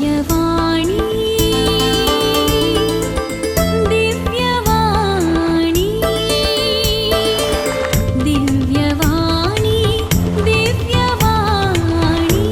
दिव्यवाणी दिव्यवाणी दिव्यवाणी दिव्यवाणी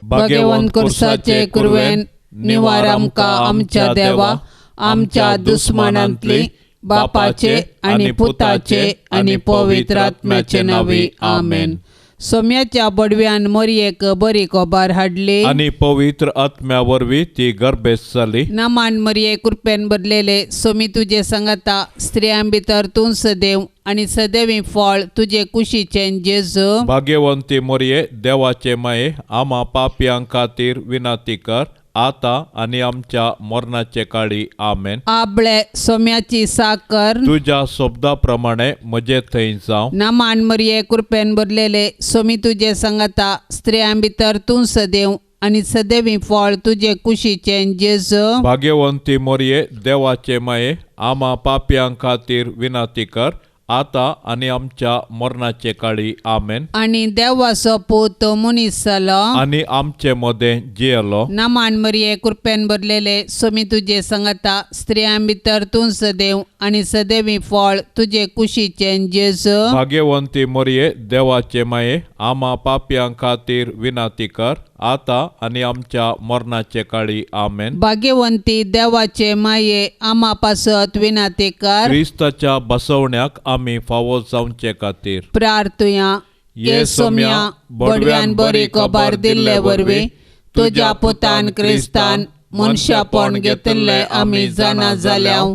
भाग्यवान कुर्साचे कुरवेन निवार आमकां आमच्या देवा आमच्या दुस्मनांतली बापाचे आणि पुताचे आणि पवित्र आत्म्याचे नावे आमेन. सोम्याच्या बडव्यान मरियेक बरी खबर हाडली आणि पवित्र आत्म्या वरवीं ती गर्भेस जाली. नमान मरिये कृपेन बदलेले सोमी तुझे संगता स्त्रियां भितर तूं सदैव आणि सदैवी फळ तुझे कुशीचे जेजू. भाग्यवंती मोरये देवाचे माये आम्हा पापयां खातीर विनंती कर आता आणि आमच्या मरणाचे काळी आमेन. आबळे सोम्याची साकर तुझ्या शब्दाप्रमाणे म्हजे थंय जावं. नमान मरिये कृपेन बदलेले सोमी तुझे संगता स्त्रियां भितर तूं सदैव आणि सदैवी फळ तुझे कुशीचे जेजू. भाग्यवंती मोरये देवाचे माये आम्हा पापयां खातीर विनंती कर आता आणि आमच्या मरणाचे काळी आमेन. आणि देवाचो पूत मनीस जालो आणि आमचे मदें जियेलो. नमान मरिये कृपेन बदलेले सोमी तुझे संगता स्त्रियां भितर तूं सदैव आणि सदैवी फळ तुझे कुशीचे जेजू. भाग्यवंती मोरये देवाचे माये आम्हा पापयां खातीर विनंती कर आता आणि आमच्या मरणाचे काळी आमेन. भाग्यवंती देवाचे माये आम्हा पासत विनंती कर. क्रिस्ताच्या बसवण्याक आम्ही फावो जावचे खातीर प्रार्थुया ये सोम्या बडव्यान बरी खबर दिल्ले वरवीं तुझ्या पुतान क्रिस्तान मनशापण घेतिल्ले आमी जाणा जाल्याव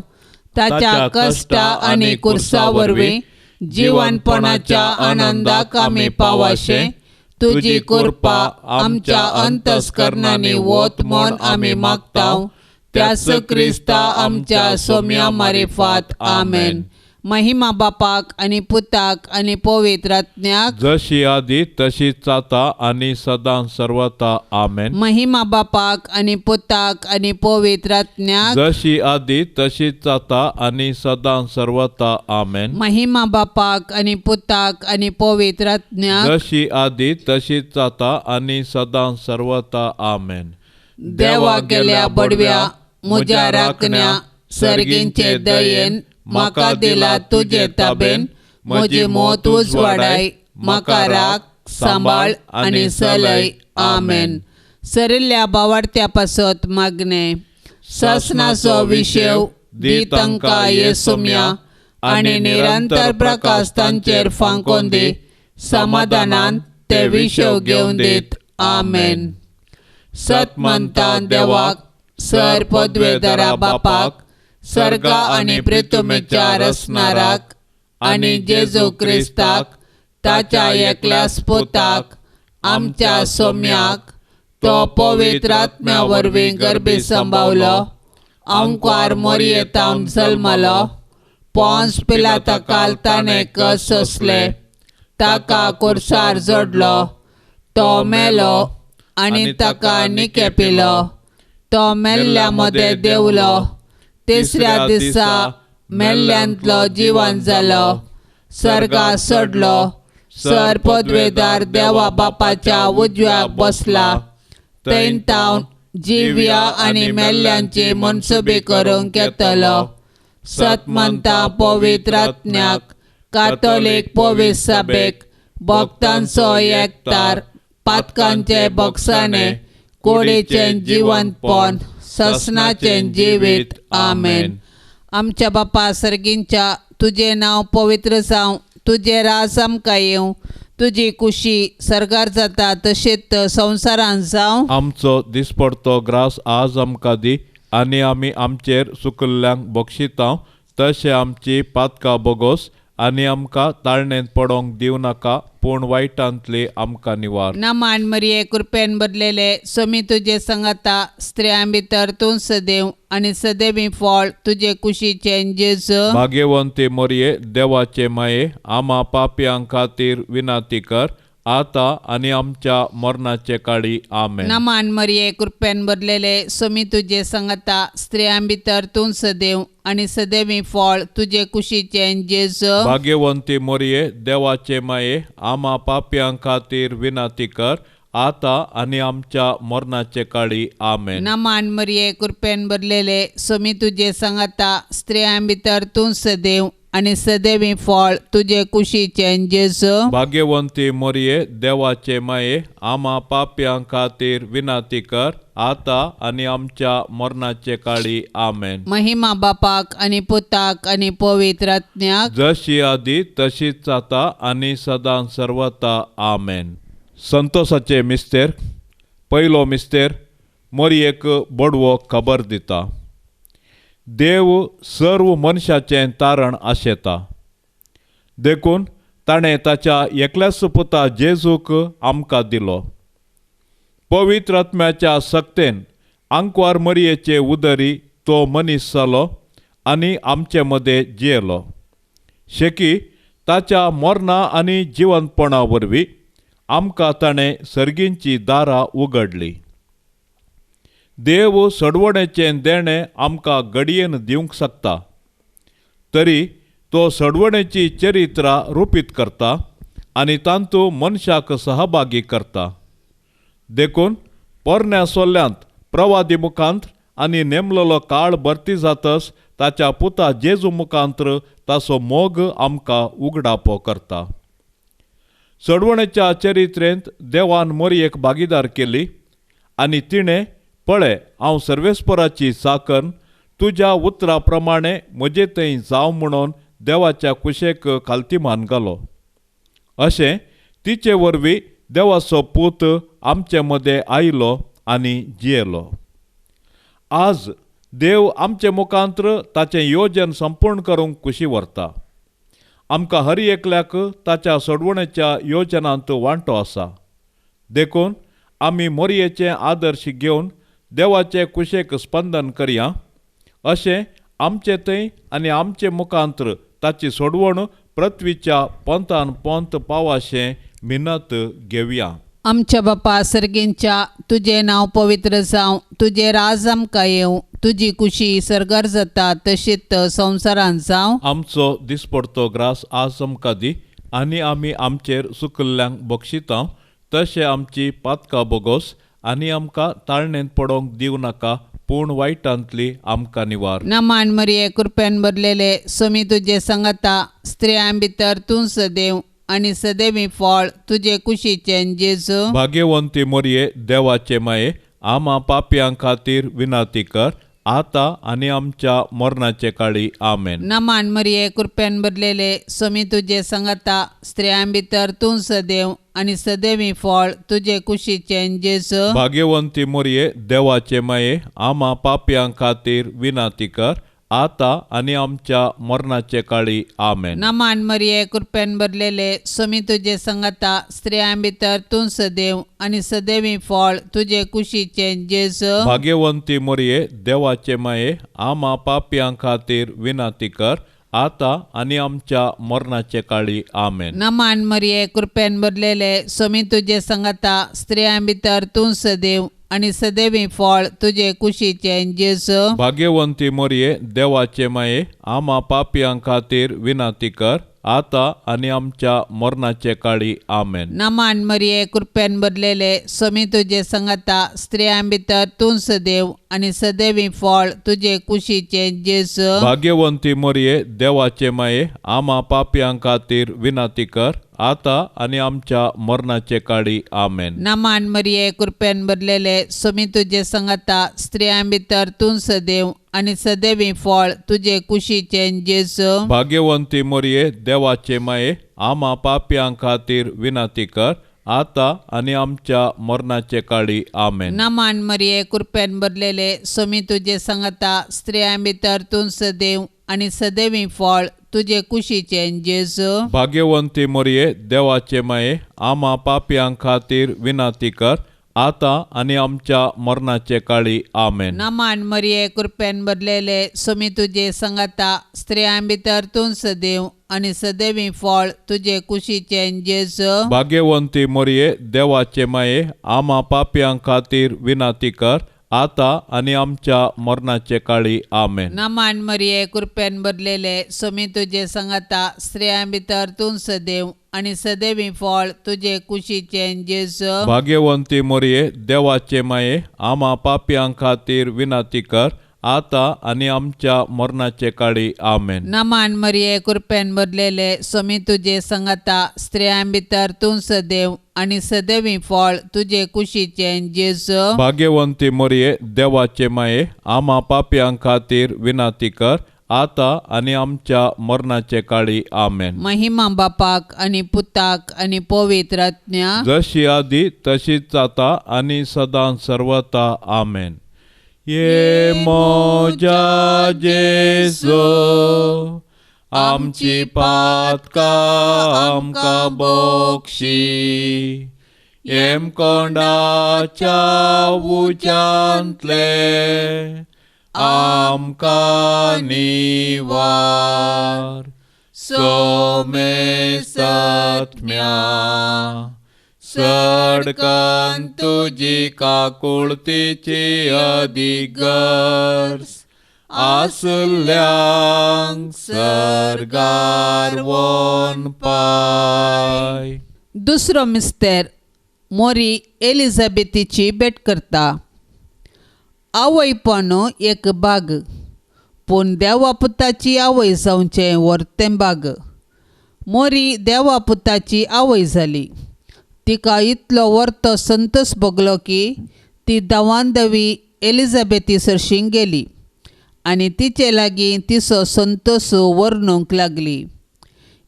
ताच्या कश्टा आनी कुर्सा वरवीं जीवनपणाच्या आनंदाक आमी पावाशे. तुजी कृपा आमच्या अंतस्करणांनी वोत म्हूण आमी मागताव. त्यास क्रिस्ता आमच्या सोम्या मारिफात आमेन. महिमा बापाक आणि पुताक आणि पवित्र आत्म्याक जशी आदी तशीच आता आणि सदां सर्वता आमेन. महिमा बापाक आणि पुताक आणि पवित्र आत्म्याक जशी आदी तशीच आता आणि सदां सर्वता आमेन. महिमा बापाक आणि पुताक आणि पवित्र आत्म्याक जशी आदी तशीच आता आणि सदां सर्वता आमेन. देवा गेल्या बडव्या म्हज्या राखण्या सर्गींचे दयेन म्हाका दिला तुजे ताबेन. म्हजी मोत उजवाडाय म्हाका राख सांबाळ आणि सलय आमेन. सरिल्ल्या बावार्थ्या पासत मागणे ससनाचो विशेव दी तांकां ये सोम्या आणि निरंतर प्रकाश तांचेर फांकोन दी. समाधानान ते विशेव घेवन दीत आमेन. सत म्हणटा देवाक सर पदवेदारा बापाक सर्गा आणि पृथ्वीच्या रचणाराक आणि जेजू क्रिस्ताक ताच्या एकल्याच पुताक आमच्या सोम्याक तो पवित्र आत्म्या वरवीं गर्भी संभावलो. ओंकार मोरयेतावन जल्मलो. पोंस पिलाता काल ताणें कस सोंसले. ताका कुर्सार जोडलो. तो मेलो आणि ताका निकेपिलो. तो मेल्ल्या मदें देवलो. तिसऱ्या दिसा मेल्ल्यांतलो जिवन जालो. सर्गा सोडलो. सर पदवेदार देवा बापाच्या उजव्याक बसला. थंय तावन जिव्या आणि मेल्ल्यांची मनसुबी करूंक येतलो. सत म्हणटा पवित्र आत्म्याक कातोलीक पवित्र सभेक भक्तांचो एकतार पातकांचे भोगसाणे कोडीचे जिवंतपण ससनाचे जिवीत आमेन. आमच्या बापा सर्गींच्या तुझे नाव पवित्र जावं. तुझे राज आमकां येवं. तुजी खुशी सरकार जाता तशीच संवसारांत जावं. आमचो दिसपडतो ग्रास आज आमकां दी आणि आमी आमचेर चुकल्ल्यांक बक्षितांव तशें आमची पातकां बोगोस आणि आमकां ताळणेंत पडोंक दिव नाका पूण वायटांतली आमकां निवार. नमान मरिये कृपेन बदलेले सोमी तुझे संगता स्त्रियां भितर तूं सदैव आणि सदैवी फळ तुझे कुशीचे जेजू. भाग्यवंती मोरये देवाचे माये आम्हा पापयां खातीर विनंती कर आता आणि आमच्या मरणाचे काळी आमेन. नमान मरिये कृपेन बदलेले सोमी तुझे संगता स्त्रियां भितर तूं सदैव आणि सदैवी फळ तुझे कुशीचे जेजू. भाग्यवंती मोरये देवाचे माये आम्हा पापयां खातीर विनंती कर आता आणि आमच्या मरणाचे काळी आमेन. नमान मरिये कृपेन भरलेले स्वामी तुझे सांगता स्त्रियां भितर तूं सदैव आणि सदैवी फळ तुझे कुशीचे जेजू. भाग्यवंती मरिये देवाचे माये आम्हा पाप्यां खातीर विनाती कर आता आणि आमच्या मरणाचे काळी आमेन. महिमा बापाक आणि पुताक आणि पवित्र आत्म्याक जशी आदी तशीच आता आणि सदां सर्वता आमेन. संतोषाचे मिस्तेर. पयलो मिस्तेर मरियेक बडवो खबर दिता. देव सर्व मनशाचें तारण आशेता देखून ताणें ताच्या एकल्याच पुता जेजूक आमकां दिलो. पवित्र आत्म्याच्या सक्तेन आंकवार मरियेचे उदरी तो मनीस जालो आनी आमचे मदें जियेलो. शेकी ताच्या मरणा आनी जिवंतपणा वरवीं आमकां ताणें सर्गींची दारां उगडली. देव सडवणेचें देणें आमकां घडयेन दिवंक शकता, तरी तो सडवणेची चरित्रां रुपीत करता आनी तांतू मनशाक सहभागी करता. देखून पोरण्या सोल्ल्यांत प्रवादी मुखांत आनी नेमलेलो काळ भरती जातस ताच्या पुता जेजू मुखांत्र ताचो मोग आमकां उगडापो करता. सडवणेच्या चरित्रेंत देवान मरियेक भागीदार केली आनी तिणें पळय हांव सर्वेस्पराची चाकण तुज्या उतरा प्रमाणें म्हजे थंय जावं म्हणून देवाच्या कुशेक खालतीमान घालो. अशें तिचे वरवीं देवाचो पूत आमचे मदें आयलो आनी जियेलो. आज देव आमचे मुखांत्र ताचें योजन संपूर्ण करूंक कुशी व्हरता. आमकां हर एकल्याक ताच्या सडवणेच्या योजनांत वांटो आसा. देखून आमी मरियेचे आदर्श घेवन देवाचे कुशेक स्पंदन करया. अशें आमचे थंय आनी आमचे मुखांत्र ताची सोडवण पृथ्वीच्या पंतान पंत पावाशें मिनत घेवया. आमच्या बापा सर्गींच्या तुझे नाव पवित्र जावं, तुझे राज आमकां येवं, तुजी कुशी सरकार जाता तशीच संवसारांत जावं. आमचो दिसपडतो ग्रास आज आमकां दी आनी आमी आमचेर चुकल्ल्यांक बक्षितां तशें आमची पातकां बोगोस आनी आमकां ताळणेंत पडोवंक दिवं नाका पूण वायटांतली आमकां निवार. नमान मरिये कृपेन भरलेले स्वामी तुझे सांगता स्त्रियां भितर तूं सदैव आणि सदैवी फळ तुझे कुशीचे जेजू. भाग्यवंती मरिये देवाचे माये आम्हा पाप्यां खातीर विनाती कर आता आणि आमच्या मरणाचे काळी आमेन. नमान मरिये कृपेन भरलेले स्वामी तुझे सांगता स्त्रियां भितर तूं सदैव आणि सदैवी फळ तुझे कुशीचे जेजू. भाग्यवंती मरिये देवाचे माये आम्हा पाप्यां खातीर विनाती कर आता आणि आमच्या मरणाचे काळी आमेन. नमान मरिये कृपेन भरलेले स्वामी तुझे सांगता स्त्रियां भितर तूं सदैव आणि सदैवी फळ तुझे कुशीचे जेजू. भाग्यवंती मरिये देवाचे माये आम्हा पाप्यां खातीर विनाती कर आता आणि आमच्या मरणाचे काळी आमेन. नमान मरिये कृपेन भरलेले स्वामी तुझे सांगता स्त्रियां भितर तूं सदैव आणि सदैवी फळ तुझे कुशीचे जेजू. भाग्यवंती मरिये देवाचे माये आम्हा पाप्यां खातीर विनाती कर आता आणि आमच्या मरणाचे काळी आमेन. नमान मरिये कृपेन भरलेले स्वामी तुझे सांगता स्त्रियां भितर तूं सदैव आणि सदैवी फळ तुझे कुशीचे जेजू. भाग्यवंती मरिये देवाचे माये आम्हा पाप्यां खातीर विनाती कर आता आणि आमच्या मरणाचे काळी आमेन. नमान मरिये कृपेन भरलेले स्वामी तुझे सांगता स्त्रियां भितर तूं सदैव आणि सदैवी फळ तुझे कुशीचे जेजू. भाग्यवंती मरिये देवाचे माये आम्हा पाप्यां खातीर विनाती कर आता आणि आमच्या मरणाचे काळी आमेन. नमान मरिये कृपेन भरलेले स्वामी तुझे सांगता स्त्रियां भितर तूं सदैव आणि सदैवी फळ तुझे कुशीचे जेजू. भाग्यवंती मरिये देवाचे माये आम्हा पाप्यां खातीर विनाती कर आता आणि आमच्या मरणाचे काळी आमेन. नमान मरिये कृपेन भरलेले स्वामी तुझे सांगता स्त्रियां भितर तूं सदैव आणि सदैवी फळ तुझे कुशीचे जेजू. भाग्यवंती मरिये देवाचे माये आम्हा पाप्यां खातीर विनाती कर आता आणि आमच्या मरणाचे काळी आमेन. नमान मरिये कृपेन भरलेले सोमी तुझे संगता स्त्रियां भितर तूं सदैव आणि सदैवी फळ तुझे कुशीचे जेजू. भाग्यवंती मोरये देवाचे माये आम्हा पाप्यां खातीर विनंती कर आता आणि आमच्या मरणाचे काळी आमेन. नमान मरिये कृपेन भरलेले सोमी तुझे संगता स्त्रियां भितर तूं सदैव आणि सदैवी फळ तुझे कुशीचे जेजू. भाग्यवंती मोरये देवाचे माये आम्हा पाप्यां खातीर विनंती कर आता आणि आमच्या मरणाचे काळी आमेन. महिमा बापाक आणि पुताक आणि पवित्र आत्म्या जशी आधी तशीच आता आणि सदां सर्वता आमेन. ये मोजा जेजो आमची पातका आमका बोक्षी येम कोंडाच्या उच्यांतले आमका निवार सोमे सत्म्या सडकन तुझी काकुळतीची अधिगर्स आसुल्यांक सरगार वोन पाय. दुसरो मिस्तेर मोरी एलिझाबेथीची भेट करता. आवयपणो एक बाग पूण देवा पुताची आवय जावचें व्हरतें बाग. मोरी देवा पुताची आवय जाली. तिका इतलो व्हरतो संतोस भोगलो की ती दवानदवी एलिझाबेथी सरशीं गेली आनी तिचे लागीं तिचो संतोस वर्णूंक लागली.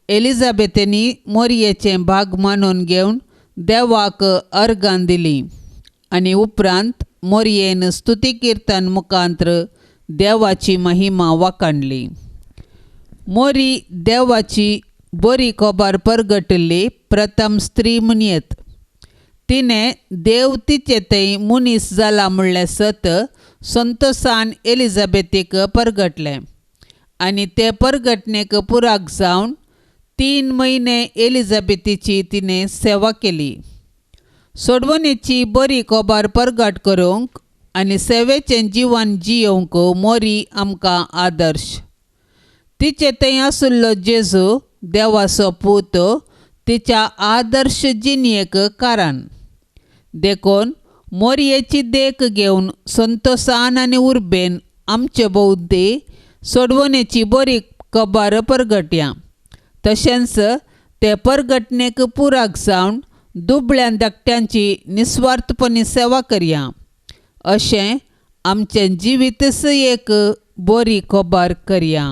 एलिझाबेथीनी मोरयेचें भाग मानून घेवन देवाक अर्गां दिली आनी उपरांत मोरयेन स्तुती किर्तन मुखांत्र देवाची महिमा वाखाणली. मोरी देवाची बरी खबर परगटली प्रथम स्त्री म्हणयत. तिने देव तिचे थंय मुनीस जाला म्हणले सत संतोषान एलिझाबेथीक परगटलें आनी ते परगटणेक पुराक जावन 3 म्हयने एलिझाबेथीची तिने सेवा केली. सोडवणेची बरी खबर परगट करूंक आनी सेवेचें जिवन जियोंक मोरी आमकां आदर्श. तिचे थंय आसुल्लो जेजू देवाचो पूत तिच्या आदर्श जिणयेक कारण. देखून मोरयेची देख घेवन संतोषान आनी उर्बेन आमचे भोवती सोडवणेची बरी खबर परगटया. तशेंच ते परगटणेक पुराक जावन दुबळ्या धाकट्यांची निस्वार्थपणी सेवा करया. अशें आमचें जिवीतच एक बरी खबर करया.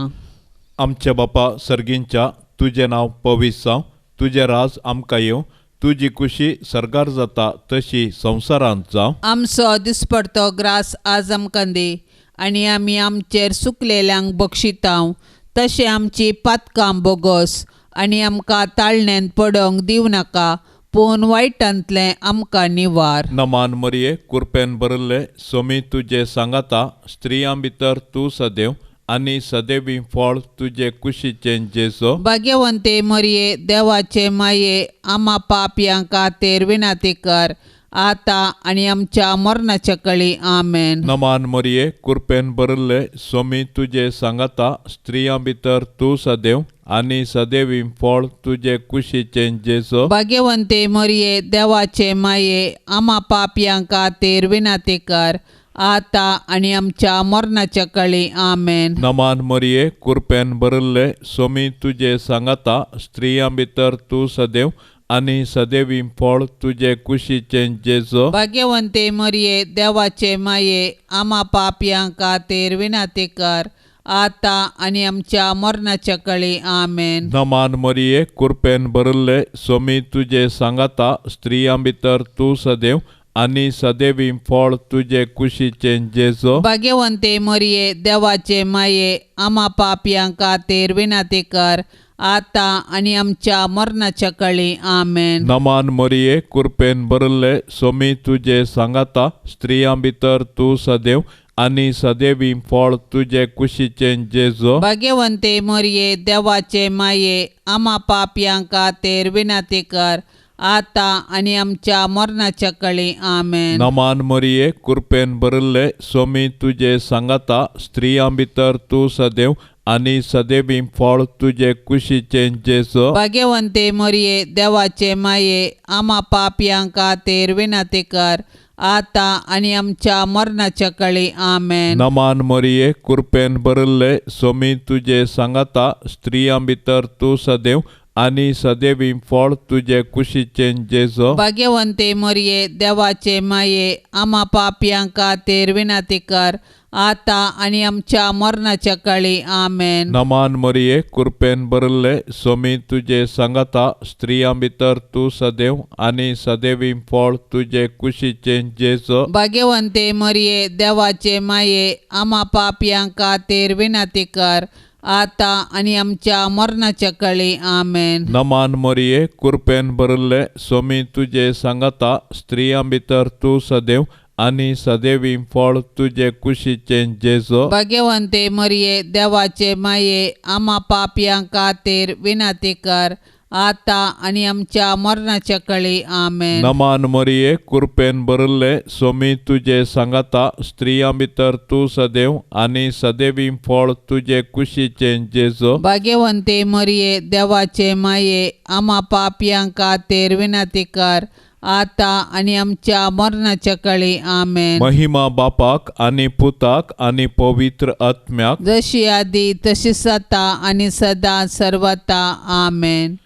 आमचे बापा सर्गींच्या तुझे नाव पवित्र जावं, तुझे राज आमकां येवं, तुजी खुशी सरगार जाता तशी संवसारांत जावं. आमचो दिसपडतो ग्रास आज आमकां दी आनी आमी आमचेर चुकलेल्यांक बक्षितांव तशें आमची पातकां बोगोस आनी आमकां ताळणेन पडोवंक दिवं नाका पूण वायटांतलें आमकां निवार. नमान मरिये कृपेन भरले सोमी तुझे सांगाता स्त्रियां भितर तूं सदैव आनी सदैवी फळ तुझे कुशीचें जेजो. भाग्यवंते मरिये देवाचे माये आम्हा पापयां खातीर विनंती कर आता आनी आमच्या मरणाच्या कळी आमेन. नमान मरिये कृपेन भरले सोमी तुझे सांगाता स्त्रियां भितर तूं सदैव आनी सदैवी फळ तुझे कुशीचें जेजो. भाग्यवंते मरिये देवाचे माये आम्हा पापयां खातीर विनंती कर आता आनी आमच्या मरणाच्या कळी आमेन. नमान मरिये कृपेन भरले सोमी तुझे सांगाता स्त्रियां भितर तूं सदैव आनी सदैवी फळ तुझे कुशीचें जेजो. भाग्यवंते मरिये देवाचे माये आम्हा पापयां खातीर विनंती कर आता आनी आमच्या मरणाच्या कळी आमेन. नमान मरिये कृपेन भरले सोमी तुझे सांगाता स्त्रियां भितर तूं सदैव आनी सदैवी फळ तुझे कुशीचें जेजो. भाग्यवंते मरिये देवाचे माये आम्हा पापयां खातीर विनंती कर आता आनी आमच्या मरणाच्या कळी आमेन. नमान मरिये कृपेन भरले सोमी तुझे सांगाता स्त्रियां भितर तूं सदैव आनी सदैवी फळ तुझे कुशीचें जेजो. भाग्यवंते मरिये देवाचे माये आम्हा पापयां खातीर विनंती कर आता आणि आमच्या मरणाच्या काळी आमेन. नमान मरिये कृपेन भरिल्ले स्वामी तुझे सांगाता स्त्रियां भितर तूं सदैव आनी सदैवी फळ तुझे कुशीचे जेजो. भाग्यवंते मरिये देवाचे माये आम्हा पापयांका तेर विनंती कर आता आणि आमच्या मरणाच्या काळी आमेन. नमान मरिये कृपेन भरिल्ले स्वामी तुझे सांगाता स्त्रियां भितर तूं सदैव आनी सदैवी फळ तुझे कुशीचे जेजो. भाग्यवंते मरिये देवाचे माये आम्हा पापयांका तेर विनंती कर आता आणि आमच्या मरणाच्या काळी आमेन. नमान मरिये कृपेन भरिल्ले स्वामी तुझे सांगाता स्त्रियां भितर तूं सदैव आनी सदैवी फळ तुझे कुशीचे जेजो. भाग्यवंते मरिये देवाचे माये आम्हा पापयांका तेर विनंती कर आता आणि आमच्या मरणाच्या काळी आमेन. नमान मरिये कृपेन भरिल्ले स्वामी तुझे सांगाता स्त्रियां भितर तूं सदैव आनी सदैवी फळ तुझे कुशीचे जेजो. भाग्यवंते मरिये देवाचे माये आम्हा पापयांका तेर विनंती कर आता आणि आमच्या मरणाच्या काळी आमेन. नमान मरिये कृपेन भरिल्ले स्वामी तुझे सांगाता स्त्रियां भितर तूं सदैव आनी सदैवी फळ तुझे कुशीचे जेजो. भाग्यवंते मरिये देवाचे माये आम्हा पापयांका तेर विनंती कर आता आणि आमच्या मरणाच्या काळी आमेन. महिमा बापाक आनी पुताक आनी पवित्र आत्म्याक जशी आधी तशीच आता आणि सदा सर्वता आमेन.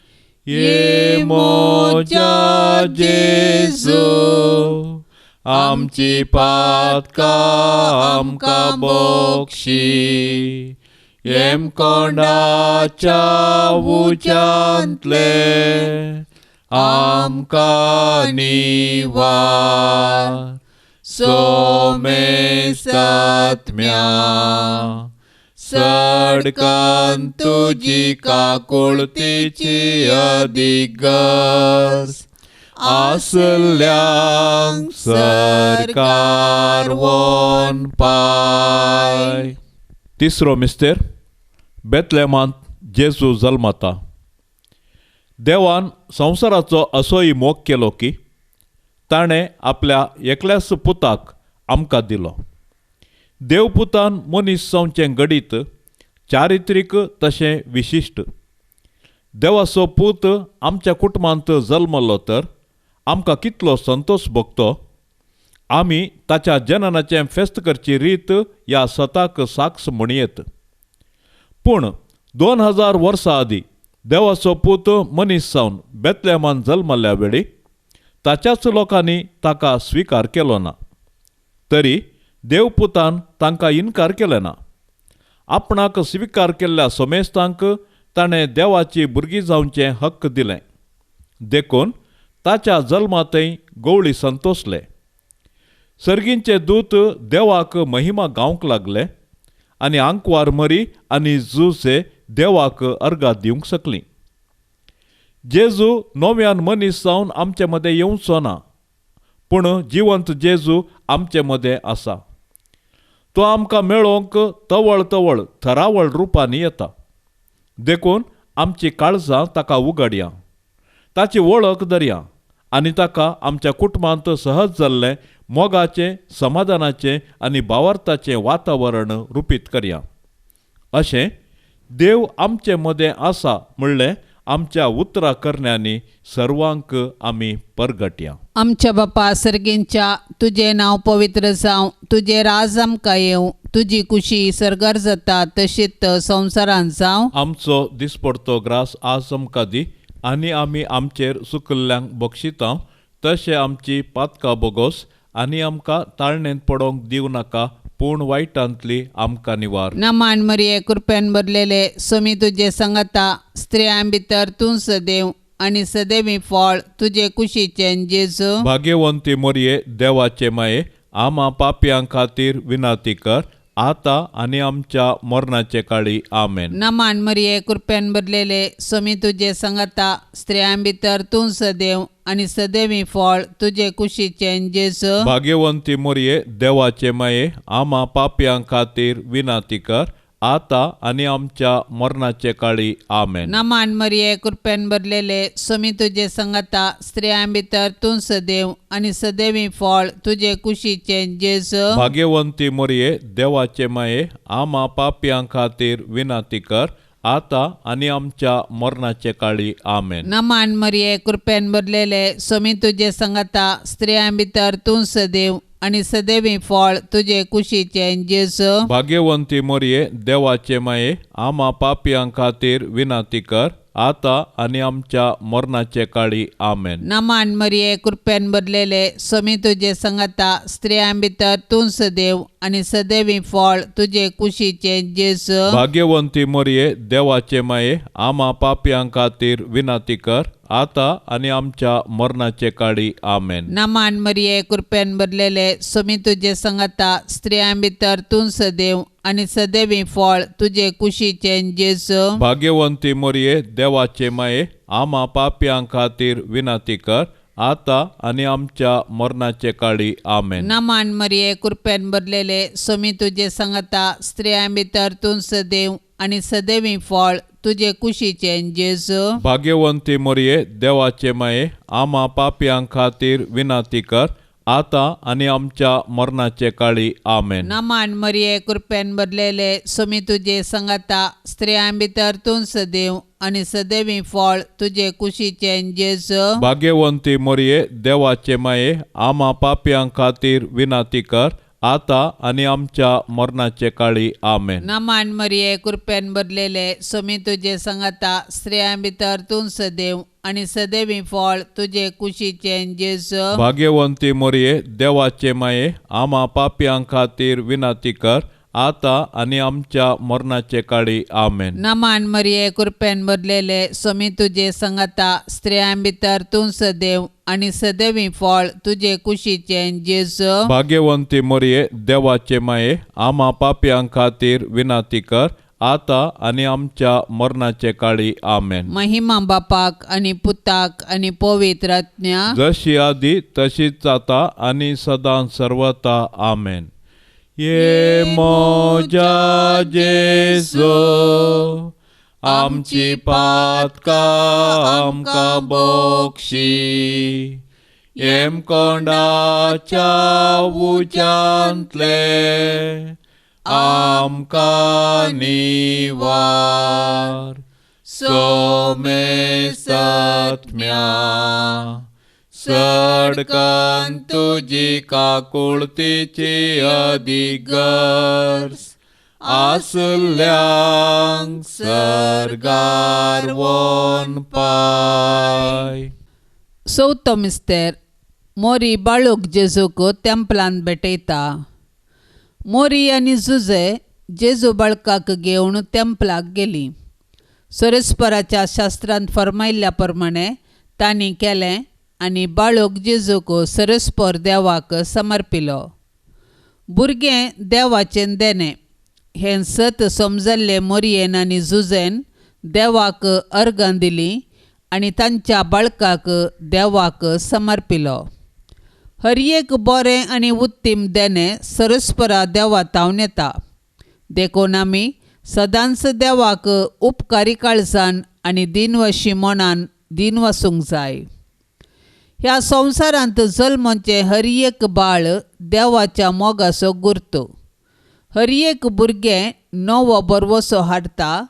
ये मोजा जेजू आमची पातका आमका बोक्षी येम कोंडाच्या उच्यांतले आमका निवार सोमेसात्म्या सडकान तुझी काकुळतीची अधिगस आसल्यांक सरकार वोन पाय. तिसरो मिस्तेर बेतलेमांत जेजू जल्मता. देवान संवसाराचो असोय मोग केलो की ताणें आपल्या एकल्याच पुताक आमकां दिलो. देवपुतान मनीस जावचें घडीत चारित्रीक तशें विशिश्ट. देवाचो पूत आमच्या कुटुंबांत जल्मलो तर आमकां कितलो संतोश भोगतो. आमी ताच्या जननाचें फेस्त करची रीत ह्या सताक साक्ष म्हणयेत. पूण 2000 वर्सां आदीं देवाचो पूत मनीस जावन बेतलेमांत जल्मल्या वेळी ताच्याच लोकांनी ताका स्विकार केलो ना. तरी देवपुतान तांकां इन्कार केलें ना. आपणाक स्विकार केल्ल्या सोमेस्तांक ताणें देवाची भुरगीं जावचें हक्क दिलें. देखून ताच्या जल्मांतय गवळी संतोसले. सर्गींचे दूत देवाक महिमा गावंक लागले आनी आंकवार मरी आनी जुसे देवाक अर्गां दिवंक शकलीं. जेजू नव्यान मनीस जावन आमचे मदें येवचो ना, पूण जिवंत जेजू आमचे मदें आसा. तो आमकां मेळोवंक तवळ तवळ थरावळ रुपांनी येता. देखून आमची काळजां ताका उगडया, ताची वळख धरया आनी ताका आमच्या कुटुंबांत सहज जाल्लें मोगाचें, समाधानाचें आनी भावार्थाचें वातावरण रुपीत करया. अशें देव आमचे मदें आसा म्हणलें आमच्या उतरां करण्यांनी सर्वांक आमी परगटया. आमच्या बापा सर्गींच्या तुझे नांव पवित्र जावं, तुझे राज आमकां येवं, तुजी कुशी सरगर जाता तशीच संवसारांत जावं. आमचो दिसपडतो ग्रास आज आमकां दी आनी आमी आमचेर चुकल्ल्यांक बक्षितां तशें आमची पातकां बोगोस आनी आमकां ताळणेंत पडोवंक दिवं नाका, पूण वायटांतली आमकां निवार. नमान मरिये कृपेन भरलेले स्वामी तुझे सांगता स्त्रियां भितर तूं सदैव आनी सदैवी फळ तुझे कुशीचें जेजू. भाग्यवंती मरिये देवाचे माये आम्हा पापयां खातीर विनाती कर आता आनी आमच्या मरणाचे काळी आमेन. नमान मरिये कृपेन भरलेले स्वामी तुझे सांगता स्त्रियां भितर तूं सदैव आनी सदैवी फळ तुझे कुशीचें जेजू. भाग्यवंती मरिये देवाचे माये आम्हा पापयां खातीर विनाती कर आता आणि आमच्या मरणाचे काळी आमेन. नमान मरिये कृपेन भरलेले स्वामी तुझे संगता स्त्रियां भितर तूं सदैव आणि सदैवी फळ तुझे कुशीचे जेजू. भाग्यवंती मोरये देवाचे माये आम्हा पापियां खातीर विनंती कर आता आणि आमच्या मरणाचे काळी आमेन. नमान मरिये कृपेन भरलेले स्वामी तुझे संगता स्त्रियां भितर तूं सदैव आणि सदैवी फळ तुझे कुशीचे जेजू. भाग्यवंती मोरये देवाचे माये आम्हा पापियां खातीर विनंती कर आता आणि आमच्या मरणाचे काळी आमेन. नमान मरिये कृपेन भरलेले स्वामी तुझे संगता स्त्रियां भितर तूं सदैव आणि सदैवी फळ तुझे कुशीचे जेजू. भाग्यवंती मोरये देवाचे माये आम्हा पापियां खातीर विनंती कर आता आणि आमच्या मरणाचे काळी आमेन. नमान मरिये कृपेन भरलेले स्वामी तुझे संगता स्त्रियां भितर तूं सदैव आणि सदैवी फळ तुझे कुशीचे जेजू. भाग्यवंती मोरये देवाचे माये आम्हा पापियां खातीर विनंती कर आता आणि आमच्या मरणाचे काळी आमेन. नमान मरिये कृपेन भरलेले स्वामी तुझे संगता स्त्रियां भितर तूं सदैव आणि सदैवी फळ तुझे कुशीचे जेजू. भाग्यवंती मोरये देवाचे माये आम्हा पापियां खातीर विनंती कर आता आणि आमच्या मरणाचे काळी आमेन. नमान मरिये कृपेन भरलेले स्वामी तुझे संगता स्त्रियां भितर तूं सदैव आणि सदैवी फळ तुझे कुशीचे जेजू. भाग्यवंती मोरये देवाचे माये आम्हा पापियां खातीर विनंती कर आता आणि आमच्या मरणाचे काळी आमेन. नमान मरिये कृपेन भरलेले स्वामी तुझे संगता स्त्रियां भितर तूं सदैव आणि सदैवी फळ तुझे कुशीचे जेजू. भाग्यवंती मोरये देवाचे माये आम्हा पापियां खातीर विनंती कर आता आणि आमच्या मरणाचे काळी आमेन. नमान मरिये कृपेन भरलेले स्वामी तुझे संगता स्त्रियां भितर तूं सदैव आणि सदैवी फळ तुझे कुशीचे जेजू. भाग्यवंती मोरये देवाचे माये आम्हा पापियां खातीर विनंती कर आता आणि आमच्या मरणाचे काळी आमेन. महिमा बापाक आणि पुताक आणि पवित्र आत्म्या जशी आधी तशीच आता आणि सदां सर्वता आमेन. ये मोजा जेजो आमची पातका आमका बोक्षी येम कोंडाच्या उच्यांतले आमका निवार सोमे सत्म्या सडकन तुझी काकुळतीची अधिगर्स आसल्यांक सरगार वोन पाय. चवथो मिस्तेर मोरी बाळूक जेजूक तेंपलांत भेटयता. मोरी आनी जुजे जेजू बाळकाक घेवन तेंपलाक गेली. सोरेस्पराच्या शास्त्रांत फरमायिल्ल्या प्रमाणे तांणी केलें आनी बाळूक जेजूक सोरेस्पर देवाक समर्पिलो. भुरगें देवाचें देणें हें सत समजल्ले मोरयेन आनी जुजेन देवाक अर्गां दिलीं आनी तांच्या बाळकाक देवाक समर्पिलो. हर एक बरें आनी उत्तीम देणें सोरेस्परा देवा तावन येता. देखून आमी सदांच देवाक उपकारी काळजान आनी दिनवशी मनान दिन वसूंक जाय. ह्या संवसारांत जल्माचें हर एक बाळ देवाच्या मोगाचो गुर्तो. हर एक भुरगें नवो बरवसो हाडटा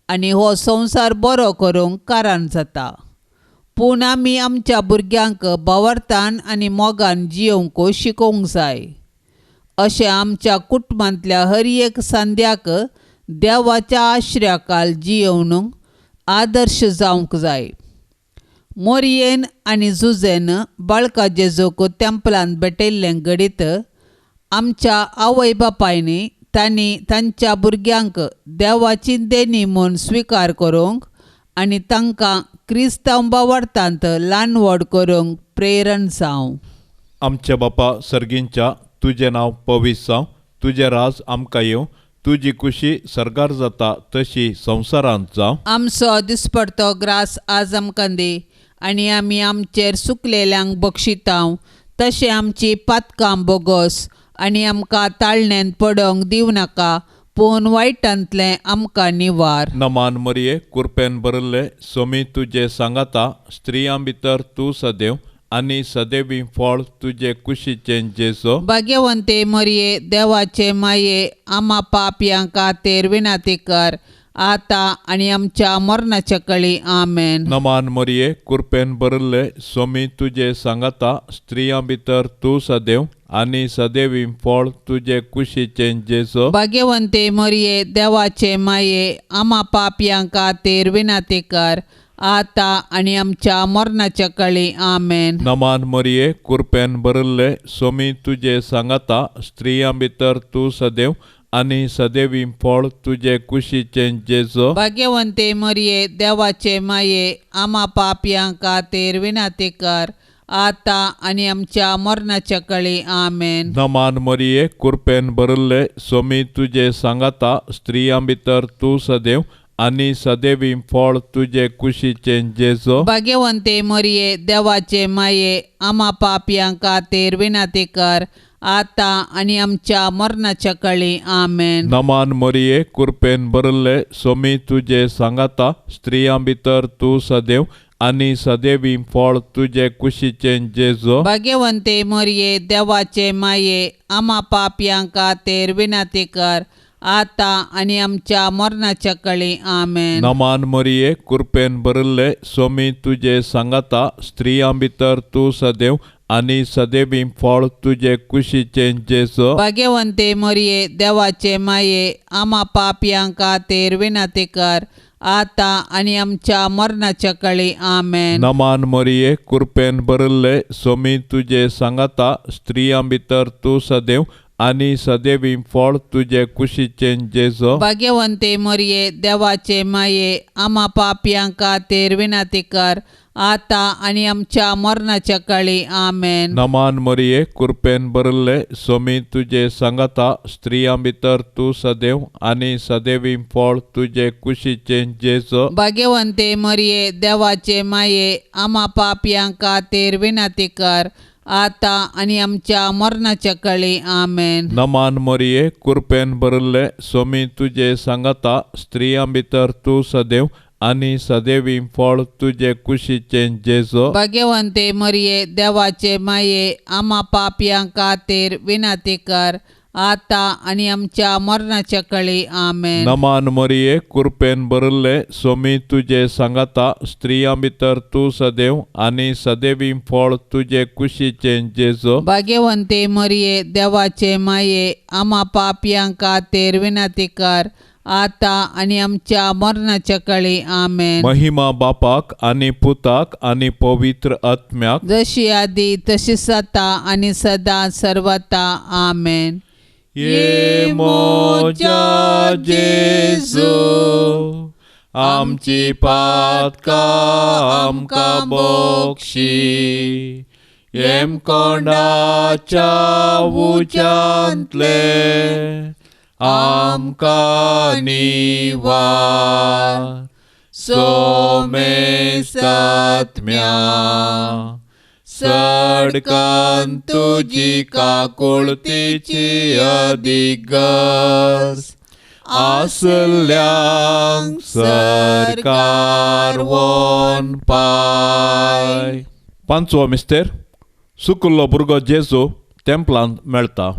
आनी हो संवसार बरो करूंक कारण जाता. पूण आमी आमच्या भुरग्यांक बावर्तान आनी मोगान जियोवंक शिकोवंक जाय. अशें आमच्या कुटुंबांतल्या हर एक सांद्याक देवाच्या आश्र्याखाल जियोवन आदर्श जावंक जाय. मोरयेन आनी जुजेन बाळका जेजूक तेंपलांत भेटयल्लें घडीत आमच्या आवय बापायनी तांणी तांच्या भुरग्यांक देवाची देणी म्हूण स्विकार करूंक आनी तांकां क्रिस्तांव बावर्तांत ल्हान व्हड करूंक प्रेरण जावं. आमच्या बापा सर्गींच्या तुजें नांव पवित्र जावं. तुजें राज आमकां येवं. तुजी खुशी सरगार जाता तशी संवसारांत जावं. आमचो दिसपडतो ग्रास आज आमकां दी आनी आमी आमचेर चुकलेल्यांक बक्षितांव तशें आमची पातकां बोगोस आनी आमकां ताळणेन पडोवंक दिवं नाका पूण वायटांतले आमकां निवार. नमान मरिये कृपेन भरिल्ले सोमी तुजे सांगाता स्त्रियां भितर तूं सदैव आनी सदैवी फळ तुजे कुशीचें जेजो. भाग्यवंते मरिये देवाचे माये आम्हा पापयां खातीर विनाती कर आता आनी आमच्या मरणाच्या कळी. आमेन. नमान मरिये कृपेन भरिल्ले सोमी तुजे सांगाता स्त्रियां भितर तूं सदैव आनी सदैवी फळ तुजे कुशीचें जेजो. भाग्यवंते मरिये देवाचे माये आम्हा पापयां खातीर विनाती कर आता आनी आमच्या मरणाच्या कळी. आमेन. नमान मरिये कृपेन भरिल्ले सोमी तुजे सांगाता स्त्रियां भितर तूं सदैव आनी सदैवी फळ तुजे कुशीचें जेजो. भाग्यवंते मरिये देवाचे माये आम्हा पापयां खातीर विनाती कर आता आनी आमच्या मरणाच्या कळी. आमेन. नमान मरिये कृपेन भरिल्ले सोमी तुजे सांगाता स्त्रियां भितर तूं सदैव आनी सदैवी फळ तुजे कुशीचें जेजो. भाग्यवंते मरिये देवाचे माये आम्हा पापयां खातीर विनाती कर आता आनी आमच्या मरणाच्या कळी. आमेन. नमान मरिये कृपेन भरिल्ले सोमी तुजे सांगाता स्त्रियां भितर तूं सदैव आनी सदैवी फळ तुजे कुशीचें जेजो. भाग्यवंते मरिये देवाचे माये आम्हा पापयां खातीर विनाती कर आता आनी आमच्या मरणाच्या कळी. आमेन. नमान मरिये कृपेन भरिल्ले सोमी तुजे सांगाता स्त्रियां भितर तूं सदैव आनी सदैवी फळ तुजे कुशीचें जेजो. भाग्यवंते मरिये देवाचे माये आम्हा पापयां खातीर विनाती कर आता आनी आमच्या मरणाच्या कळी. आमेन. नमान मरिये कृपेन भरिल्ले सोमी तुजे सांगाता स्त्रियां भितर तूं सदैव आनी सदैवी फळ तुजे कुशीचें जेजो. भाग्यवंते मरिये देवाचे माये आम्हा पापयां खातीर विनाती कर आता आनी आमच्या मरणाच्या कळी. आमेन. नमान मरिये कृपेन भरिल्ले सोमी तुजे सांगाता स्त्रियां भितर तूं सदैव आनी सदैवी फळ तुजे कुशीचें जेजो. भाग्यवंते मरिये देवाचे माये आम्हा पापयां खातीर विनाती कर आता आनी आमच्या मरणाच्या कळी. आमेन. नमान मरिये कृपेन भरिल्ले सोमी तुजे सांगाता स्त्रियां भितर तूं सदैव आनी सदैवी फळ तुजे कुशीचें जेजो. भाग्यवंते मरिये देवाचे माये आम्हा पापयां खातीर विनाती कर आता आनी आमच्या मरणाच्या कळी. आमेन. नमान मरिये कृपेन भरिल्ले सोमी तुजे सांगाता स्त्रियां भितर तूं सदैव आनी सदैवी फळ तुजे कुशीचें जेजो. भाग्यवंते मरिये देवाचे माये आम्हा पापयां खातीर विनाती कर आता आनी आमच्या मरणाच्या कळी. आमेन. महिमा बापाक आनी पुताक आनी पवित्र आत्म्याक जशी आदी तशीच आता आनी सदां सर्वता. आमेन. ये मोजा जेजू आमची पातकां आमकां बक्षी येम कोंडाच्या उच्यांतले आमकां निवार सोमेसात्म्या सडकान तुजी काकुळतीची अधिगस आसल्यांक सरकार वोन पाय. पांचवो मिस्तेर सुकुल्लो भुरगो जेजू टेंपलांत मेळटा.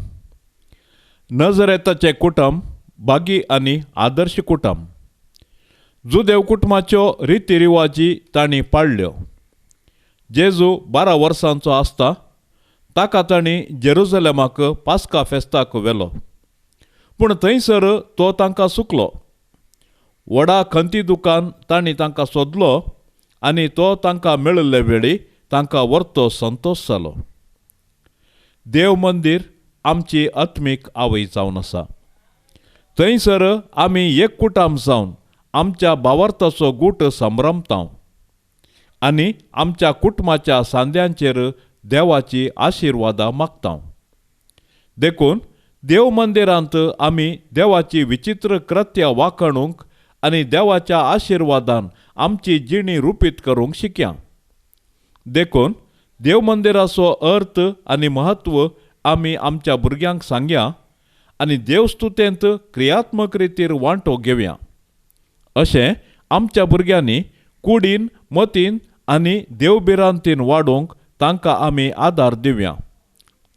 नजरेताचें कुटुंब बागी आनी आदर्श कुटुंब. जुदेव कुटुंबाच्यो रिती-रिवाजी तांणी पाळल्यो. जेजू 12 वर्सांचो आसता ताका तांणी जेरुसलेमाक पास्का फेस्ताक व्हेलो. पूण थंयसर तो तांकां सुकलो. व्हडा खंती दुकान तांणी तांकां सोदलो आनी तो तांकां मेळिल्ले वेळी तांकां व्हरतो संतोश जालो. देव मंदीर आमची आत्मीक आवय जावन आसा. थंयसर आमी एक कुटुंब जावन आमच्या भावार्थाचो गूट संभ्रमतांव आनी आमच्या कुटुंबाच्या सांद्यांचेर देवाची आशिर्वादां मागतांव. देखून देव मंदिरांत आमी देवाची विचित्र कृत्यां वाखणूंक आनी देवाच्या आशिर्वादान आमची जिणी रुपीत करूंक शिकया. देखून देव मंदिराचो अर्थ आनी महत्व आमी आमच्या भुरग्यांक सांगया आनी देवस्तुतेंत क्रियात्मक रितीर वांटो घेवया. अशें आमच्या भुरग्यांनी कुडीन, मतीन आनी देवबिरांतीन वाडूंक तांकां आमी आदार दिवया.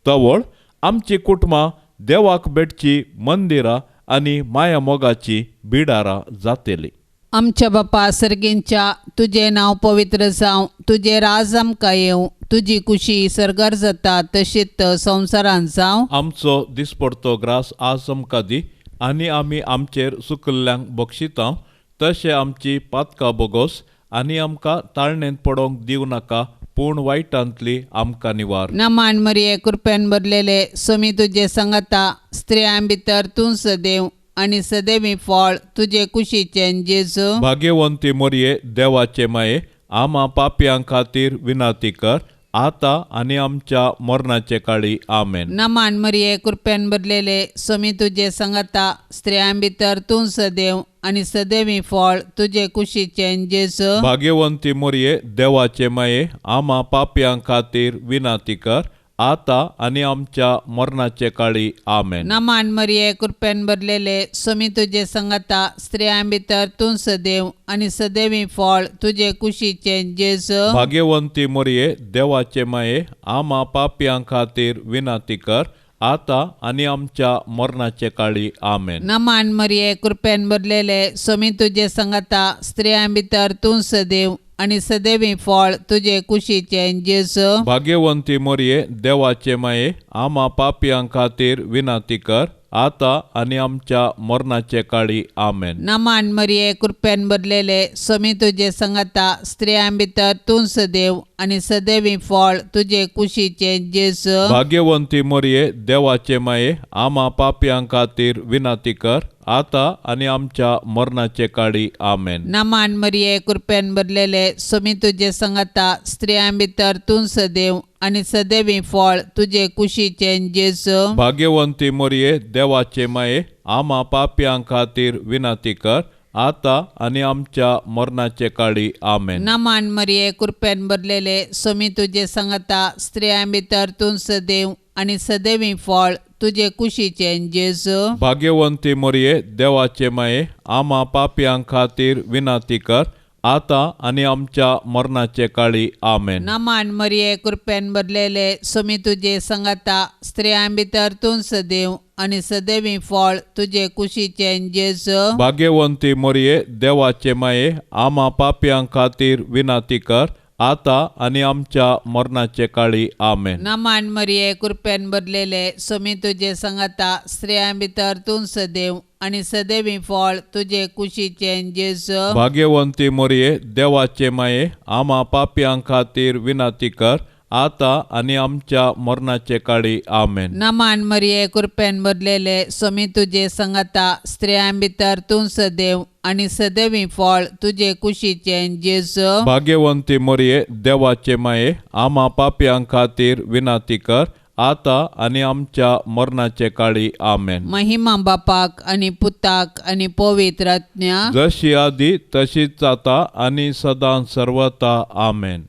तवळ आमची कुटुंबां देवाक भेटची मंदिरां आनी माया मोगाची बिडारां जातली. आमच्या बापा सर्गींच्या, तुझे नाव पवित्र जावं, तुझे राज आमकां येवं, तुजी कुशी सरकार जाता तशीच संवसारांत जावं. आमचो दिसपडतो ग्रास आज आमकां दी, आनी आमी आमचेर चुकल्ल्यांक बक्षितांव तशें आमची पातकां बोगोस, आनी आमकां ताळणेंत पडोंक दिवं नाका, पूण वायटांतली आमकां निवार. नमान मरिये कृपेन भरलेले, स्वामी तुजे सांगाता, स्त्रियां भितर तूं सदैव आनी सदैवी फळ तुजे कुशीचें जेजू. भाग्यवंती मोरये, देवाचे माये, आम्हा पापयां खातीर विनाती कर, आता आनी आमच्या मरणाचे काळी. आमेन. नमान मरिये कृपेन भरलेले, स्वामी तुजे सांगाता, स्त्रियां भितर तूं सदैव आनी सदैवी फळ तुजे कुशीचें जेजू. भाग्यवंती मोरये, देवाचे माये, आम्हा पापयां खातीर विनाती कर, आता आनी आमच्या मरणाचे काळी. आमेन. नमान मरिये कृपेन भरलेले, स्वामी तुजे सांगाता, स्त्रियां भितर तूं सदैव आनी सदैवी फळ तुजे कुशीचें जेजू. भाग्यवंती मोरये, देवाचे माये, आम्हा पापयां खातीर विनाती कर, आता आनी आमच्या मरणाचे काळी. आमेन. नमान मरिये कृपेन भरलेले, स्वामी तुजे सांगाता, स्त्रियां भितर तूं सदैव आनी सदैवी फळ तुजे कुशीचें जेजू. भाग्यवंती मोरये, देवाचे माये, आम्हा पापयां खातीर विनाती कर, आता आनी आमच्या मरणाचे काळी. आमेन. नमान मरिये कृपेन भरलेले, स्वामी तुजे सांगाता, स्त्रियां भितर तूं सदैव आनी सदैवी फळ तुजे कुशीचें जेजू. भाग्यवंती मोरये, देवाचे माये, आम्हा पापयां खातीर विनाती कर, आता आनी आमच्या मरणाचे काळी. आमेन. नमान मरिये कृपेन भरलेले, स्वामी तुजे सांगाता, स्त्रियां भितर तूं सदैव आनी सदैवी फळ तुजे कुशीचें जेजू. भाग्यवंती मोरये, देवाचे माये, आम्हा पापयां खातीर विनाती कर, आता आनी आमच्या मरणाचे काळी. आमेन. नमान मरिये कृपेन भरलेले, स्वामी तुजे सांगाता, स्त्रियां भितर तूं सदैव आनी सदैवी फळ तुजे कुशीचें जेजू. भाग्यवंती मोरये, देवाचे माये, आम्हा पापयां खातीर विनाती कर, आता आनी आमच्या मरणाचे काळी. आमेन. नमान मरिये कृपेन भरलेले, स्वामी तुजे सांगाता, स्त्रियां भितर तूं सदैव आनी सदैवी फळ तुजे कुशीचें जेजू. भाग्यवंती मोरये, देवाचे माये, आम्हा पापयां खातीर विनाती कर, आता आनी आमच्या मरणाचे काळी. आमेन. नमान मरिये कृपेन भरलेले, स्वामी तुजे सांगाता, स्त्रियां भितर तूं सदैव आनी सदैवी फळ तुजे कुशीचें जेजू. भाग्यवंती मोरये, देवाचे माये, आम्हा पापयां खातीर विनाती कर, आता आनी आमच्या मरणाचे काळी. आमेन. नमान मरिये कृपेन भरलेले, स्वामी तुजे सांगाता, स्त्रियां भितर तूं सदैव आनी सदैवी फळ तुजे कुशीचें जेजू. भाग्यवंती मोरये, देवाचे माये, आम्हा पापयां खातीर विनाती कर, आता आनी आमच्या मरणाचे काळी. आमेन. महिमा बापाक आनी पुताक आनी पवित्र आत्म्या, जशी आदी तशीच आता आनी सदां सर्वता. आमेन.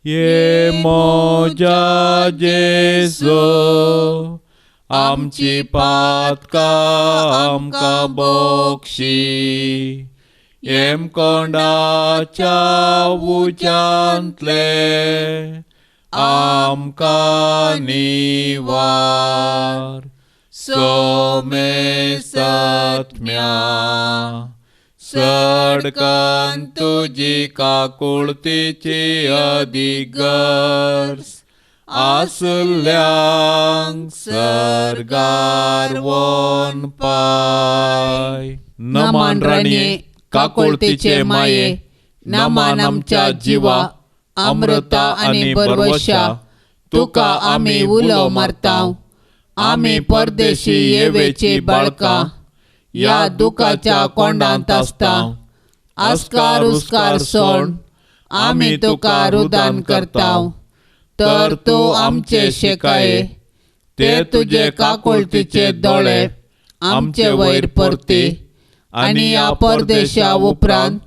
ये मोजा जेजो, आमची पातकां आमकां बोक्षी, येम कोंडाच्या उच्यांतले आमकां निवार. सोमे सत्म्या सडकन तुजी काकुळतीची अधिगर्स, आसल्यांक सरगार वोन पाय. नमान राणये काकुळतीचे माये, नमान आमच्या जिवा, अमृता आनी बरवशा, तुका आमी उलो मारतांव. आमी परदेशी येवेची बाळकां, या दुखाच्या कोंडांत आसतांव. आस्कार उस्कार सोड, आमी तुका रुदान करतांव. तर तूं आमचे शेकाये, ते तुजे काकुळतीचे दोळे आमचे वयर परती, आनी ह्या परदेशा उपरांत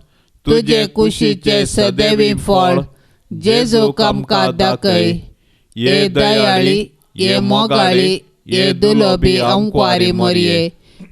तुजे कुशीचे सदैवी फळ जेजूक आमकां दाखय. ये दयाळी, ये मोगाळी ये दुलोबी अंकवारी मोरये.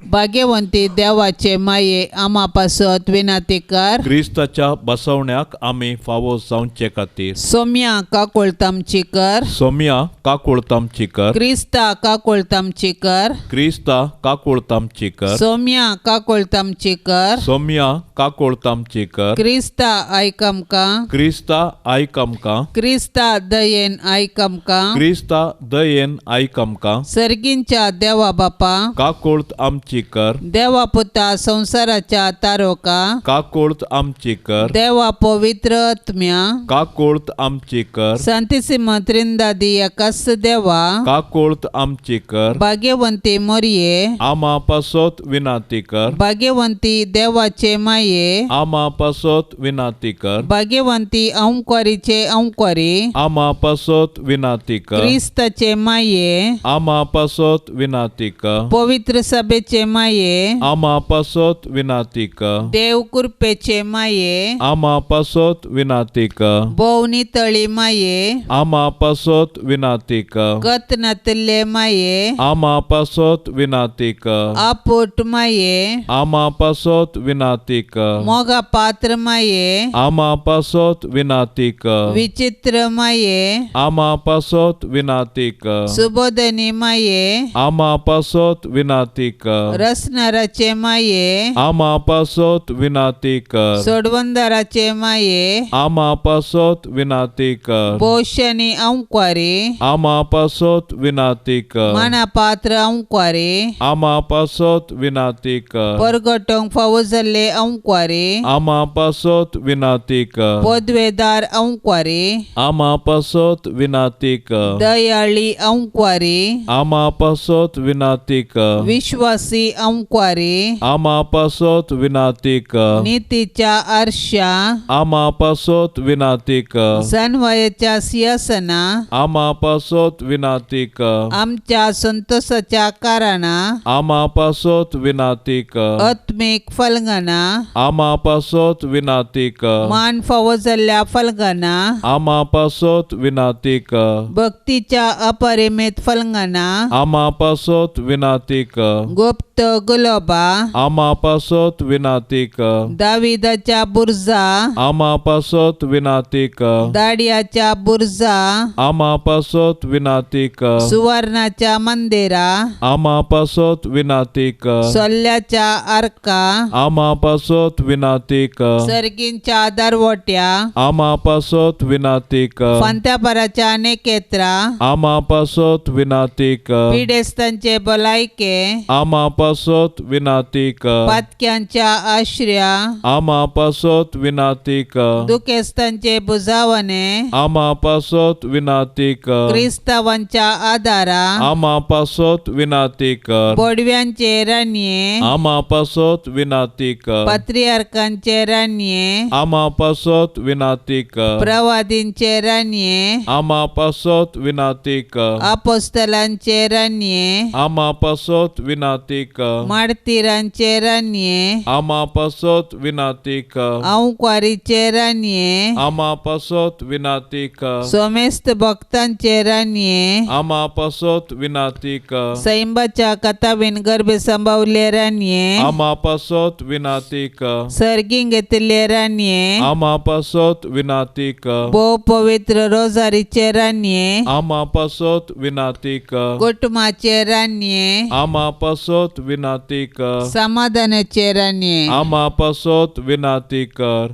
भाग्यवंती देवाचे माये आम्हा पासत विनाती कर. क्रिस्ताच्या बसवण्याक आमी फावो जावचे खातीर सोम्या काकुळतामची कर. सोम्या काकुळतामची कर. क्रिस्ता काकुळतामची कर. क्रिस्ता काकुळतामची कर. सोम्या काकुळतामची कर. सोम्या काकुळतामची कर. क्रिस्ता आयकमका. क्रिस्ता आयक आमकां. क्रिस्ता दयेन आयकमका. क्रिस्ता दयेन आयक आमकां. सर्गींच्या देवा बापा. काकुळत आमची कर. देवा पुता संसाराच्या तारोका. काकुळत आमची कर. देवा पवित्र आत्म्या. काकुळत आमची कर. शांतिसिम त्रिंदादी एकाच देवा. काकुळत आमची कर. भाग्यवंती मोरये. आम्हा पासत विनाती कर. भाग्यवंती देवाचे माये. आम्हा पासत विनाती कर. भाग्यवंती अंकवारीचे अंकवारी. आम्हा पासत विनाती कर. क्रिस्ताचे माये. आम्हा पासत विनाती कर. पवित्र सभेचे माये. आम्हा पासत विनाती कर. देव कृपेचे माये. आम्हा पासत विनाती कर. भोवनी तळी माये. आम्हा पासत विनाती कर. कत नातले माये. आम्हा पासत विनाती कर. आपोट माये. आम्हा पासत विनाती कर. मोगा पात्र माये. आम्हा पासत विनाती कर. विचित्र माये. आम्हा पासत विनाती कर. सुबोधनी माये. आम्हा पासत विनाती कर. रसनाराचे माये. आम्हा पासत विनाती कर. सोडवंदाराचे माये. आम्हा पासत विनाती कर. पोषणी अंकवारी. आम्हा पासत विनाती कर. मना पात्र अंकवारी. आम्हा पासत विनाती कर. परगटोंक फावो जाल्ले अंकवारी. आम्हा पासत विनाती कर. पदवेदार अंकवारी. आम्हा पासत विनाती कर. दयाळी अंकवारी. आम्हा पासत विनाती कर. विश्वासी अंकवारी. आम्हा पासत विनाती कर. नीतीच्या आरशा. आम्हा पासत विनाती कर. सन्वयाच्या सिंहासना. आम्हा पासत विनाती कर. आमच्या संतोषाच्या कारणा. आम्हा पासत विनाती कर. आत्मिक फलगना. आम्हा पासत विनाती कर. मान फावो जाल्ल्या फलगना. आम्हा पासत विनाती कर. भक्तीच्या अपरिमित फलगना. आम्हा पासत विनाती कर. गुप्त गुलाबा. आम्हा पासत विनाती कर. दाविदाच्या बुर्जा. आम्हा पासत विनाती कर. दाडियाच्या बुर्जा. आम्हा पासत विनाती कर. सुवर्णाच्या मंदिरा. आम्हा पासत विनाती कर. सोल्ल्याच्या आर्का. आम्हा पासत विनाती कर. सर्गींच्या दरवट्या. आम्हा पासत विनाती कर. फांत्यापराच्या नेकेत्रा. आम्हा पासत विनाती कर. पिडेस्तांचे भलायके. आम्हा पासत विनाती कर. पातक्यांच्या आश्रया. आम्हा पासत विनाती कर. दुखेस्तांचे बुजावणे. आम्हा पासत विनाती कर. क्रिस्तावांच्या आदारा. आम्हा पासत विनाती कर. पडव्यांचे रान्ये. आम्हा पासत विनाती कर. पात्रियार्कांचे रान्ये. आम्हा पासत विनाती कर. प्रवादींचे रान्ये. आम्हा पासत विनाती कर. अपोस्तलांचे रान्ये. आम्हा पासत विनाती कर. माडतीरांचे रान्ये. आम्हा पासत विनाती कर. अंकवारीचे रान्ये. आम्हा पासत विनाती कर. सोमेस्त भक्तांचे रान्ये. आम्हा पासत विनाती कर. सैंबाच्या कथाबीन गर्भे संभावले रान्ये. आम्हा पासत विनाती कर. सर्गीं घेतले रान्ये. आम्हा पासत विनाती कर. भोव पवित्र रोजारीचे रान्ये. आम्हा पासत विनाती कर. कुटुंबाचे रान्ये. आम्हा पासत विनाती कर. समाधानाचे रान्ये. आम्हा पासत विनाती कर.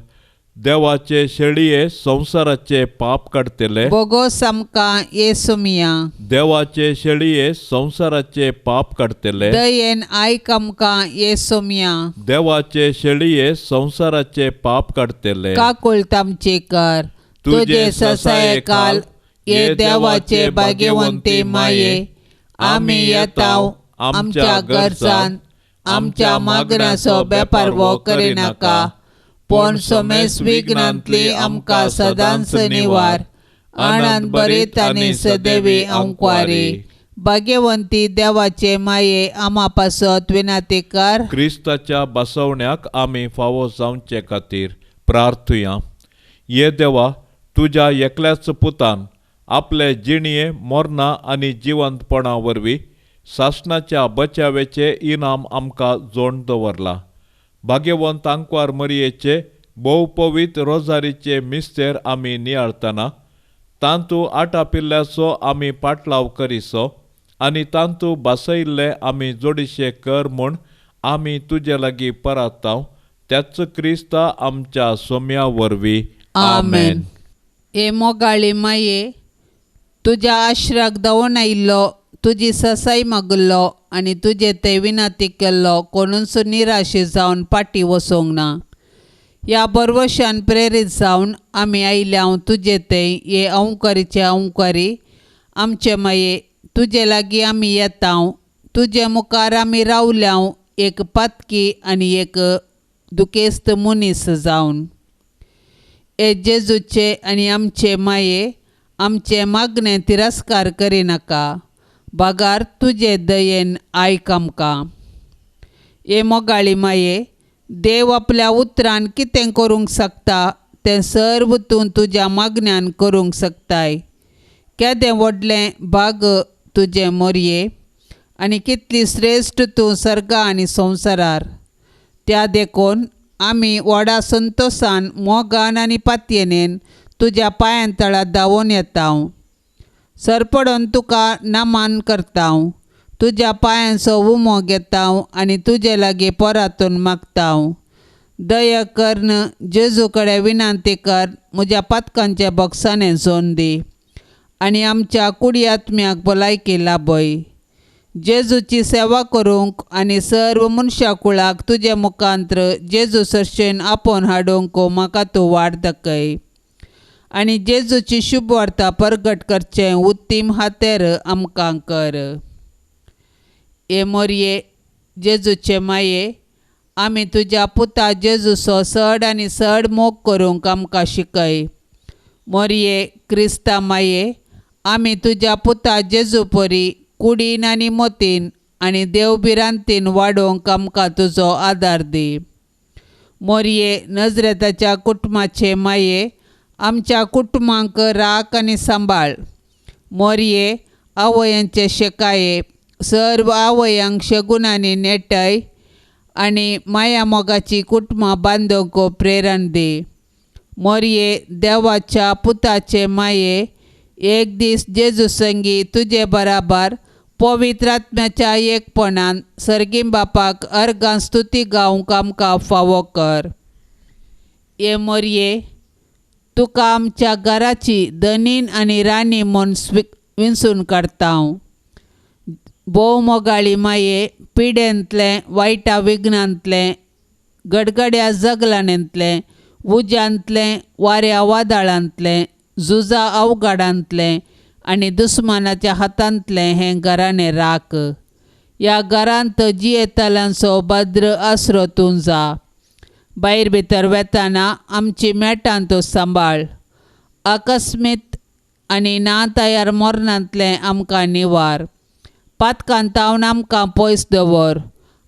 देवाचे शेळये संसाराचे पाप काडतले. बोगोस आमकां येसुमिया. देवाचे शेळये संसाराचे पाप काडतले. दयेन आयक आमकां येसुमिया. देवाचे शेळये संसाराचे पाप काडतले. काकुळतामची कर. तुझे ससाये काल ये देवाचे भाग्यवंती माये. आमी येताव आमच्या गरजान. आमच्या मागण्याचो बेपार वो करिनाका. पण सोमेस विघ्नांतली आमकां सदांच निवार. आनंद बरीत आनी सदैवी अंकवारी. भाग्यवंती देवाचे माये आम्हा पासत विनाती कर. क्रिस्ताच्या बसवण्याक आमी फावो जावचे खातीर प्रार्थुया. ये देवा, तुज्या एकल्याच पुतान आपले जिणये मरणा आनी जिवंतपणा वरवीं सासणाच्या बचावेचे इनाम आमकां जोड दवरला. भाग्यवंत आंकवार मरियेचे भोव पवित्र रोजारीचे मिस्तेर आमी नियाळतना तांतू आटा पिल्ल्याचो आमी पाटलाव करिसो आनी तांतू बासयिल्ले आमी जोडिशे कर म्हूण आमी तुजे लागीं परताव. त्याच क्रिस्ता आमच्या सोम्या वरवीं. आमेन. ए मोगाळी माये, तुज्या आश्राक धांवून आयिल्लो, तुजी ससाई मागलो आनी तुजे ते विनाती केल्लो कोणूच निराशे जावन फाटीं वचोंक ना. ह्या बरवशान प्रेरीत जावन आमी आयल्याव तुजे ते ये अवकारीचे अवकारी. आमचे माये, तुजे लागीं आमी येताव. तुजे मुखार आमी रावल्याव एक पातकी आनी एक दुखेस्त मनीस जावन. ए जेजूचे आनी आमचे माये, आमचे मागणे तिरस्कार करिनाका. बागार तुजे दयेन आयक आमकां. ए मोगाळी माये, देव आपल्या उतरान कितें करूंक शकता तें सर्व तूं तुज्या मागण्यान करूंक शकताय. केदें व्हडलें भाग तुजे मोरये आनी कितली श्रेश्ठ तूं सर्गा आनी संवसारार. त्या देखून आमी व्हडा संतोशान मोगान आनी पातयेनेन तुज्या पांयां तळा धांवून येताव. सरपडोन तुका नमन करताव. तुज्या पांयांचो उमो घेताव आनी तुजे लागीं पोरातून मागताव. दया कर्न जेजू कडेन विनंती कर, म्हज्या पातकांचे बक्षाने जोन दी आनी आमच्या कुडी आत्म्याक भलायकी लाभय. जेजूची सेवा करूंक आनी सर्व मनशा कुळाक तुजे मुखांत्र जेजू सर्शेन आपोवन हाडूंक म्हाका तूं वाट दाखय. आनी जेजूची शुभ वार्ता प्रगट करचें उत्तीम हातेर आमकां कर. ए मोरये, जेजूचे माये, आमी तुज्या पुता जेजूचो चड आनी चड मोग करूंक आमकां शिकय. मोरये, क्रिस्ता माये, आमी तुज्या पुता जेजू परी कुडीन आनी मोतीन आनी देवबिरांतीन वाडोवंक आमकां तुजो आदार दी. मोरये, नजरेताच्या कुटुंबाचे माये, आमच्या कुटुंबांक राख आनी सांबाळ. मोरये, आवयांचे शेकाये, सर्व आवयांक शेगुणांनी नेटय आनी माया मोगाची कुटुंबां बांदूंक प्रेरण दी. मोरये, देवाच्या पुताचे माये, एक दीस जेजू संगी तुजे बराबर पवित्र आत्म्याच्या एकपणान सर्गीम बापाक अर्गां स्तुती गावंक आमकां फावो कर. ए मोरये, तुका आमच्या घराची धनीन आनी राणी म्हूण विंचून काडताव. भोव मोगाळी माये, पिडेंतलें, वायटा विघ्नांतलें, गडगड्या जगलांतलें, उज्यांतलें, वाऱ्या वादळांतलें, झुजा अवघडांतलें आनी दुस्मानाच्या हातांतलें हें घराणें राख. ह्या घरांत जियेतल्यांचो भद्र आसरो तूं जा. भायर भितर वेताना आमची मेटां तूं सांबाळ. अकस्मीत आनी ना तयार मोरणांतलें आमकां निवार. पातकांत तावन आमकां पयस दवर.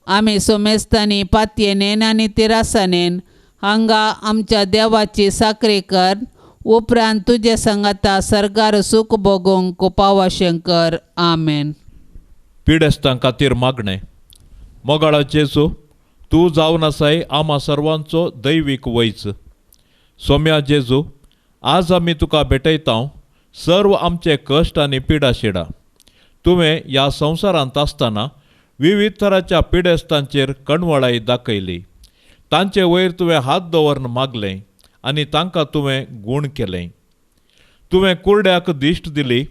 आमी सोमेस्तांनी पातयेनेन आनी तिरासानेन हांगा आमच्या देवाची साकरी कर. उपरांत तुजे सांगाता सरकार सूख भोगूंक पावशें कर. आमेन. पिडेस्तां खातीर मागणें. मोगाळा जेजू, तूं जावन आसाय आम्हा सर्वांचो दैवीक वैच. सोम्या जेजू, आज आमी तुका भेटयताव सर्व आमचे कश्ट आनी पिडा शिडा. तुवें ह्या संवसारांत आसतना विविध तराच्या पिडेस्तांचेर कणवळाय दाखयली. तांचे वयर तुवें हात दवरून मागलें आनी तांकां तुवें गूण केलें. तुवें कुरड्याक दिश्ट दिली,